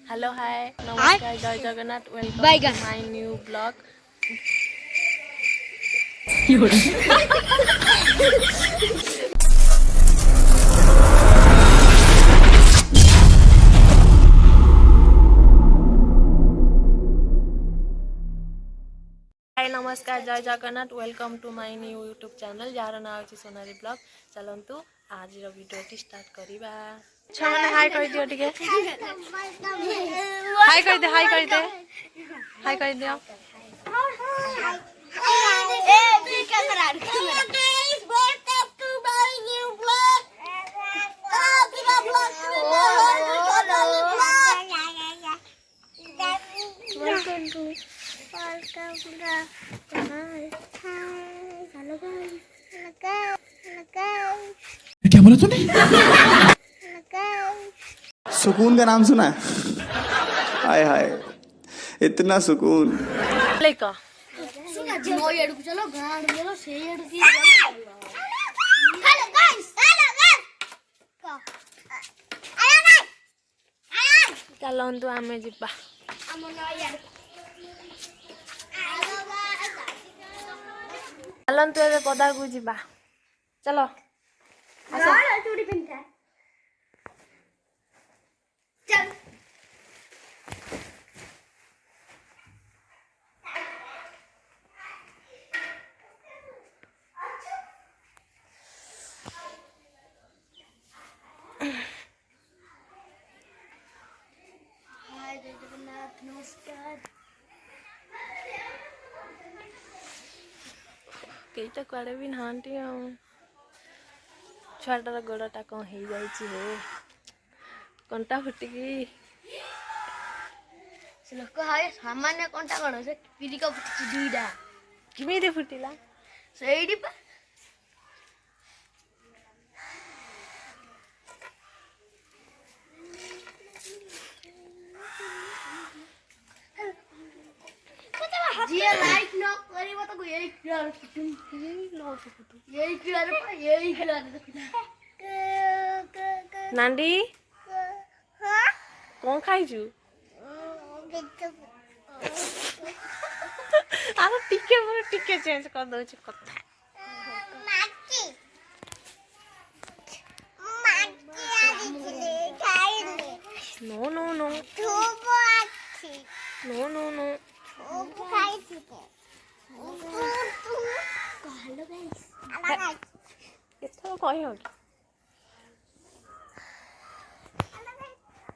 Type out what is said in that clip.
Hello hi namaskar jai Jagannath welcome to my new blog. Hi namaskar jai Jagannath welcome to my new YouTube channel जार ना होची Sonari blog. चलंतु आज रो video start करिबा। छमने हाय कहि दियो टिके हाय कहि दे हाय कहि दे हाय कहि दियो। क्या बोला तूने? सुकून का नाम सुना है? हाय हाय इतना सुकून। लेका सुना जो ये रुक चलो गाड़ मेलो से ये रुकी हेलो गाइस का चलंतु आमे जिबा हम ना यार चलंतु एबे पदा को जिबा चलो गाड़ चूड़ी पिनता चल हाय जय जगन्नाथ नमस्कार कई तो कुआड़े भी नहांती छुआटार गोड़टा कौन हो जाए कंटा फुटिकी से लोक हाय सामान्य कोंटा कोन से पिरी का फुटी दुईडा किमिदे फुटिला सेडी पा जिया लाइट न करिबो त यही किलर फुटुम यही किलर पा यही किलर नांडी कौन खाइजु आरो टिके चेंज कर दउ छ कथा no no no no no no hello guys एथो कहि हो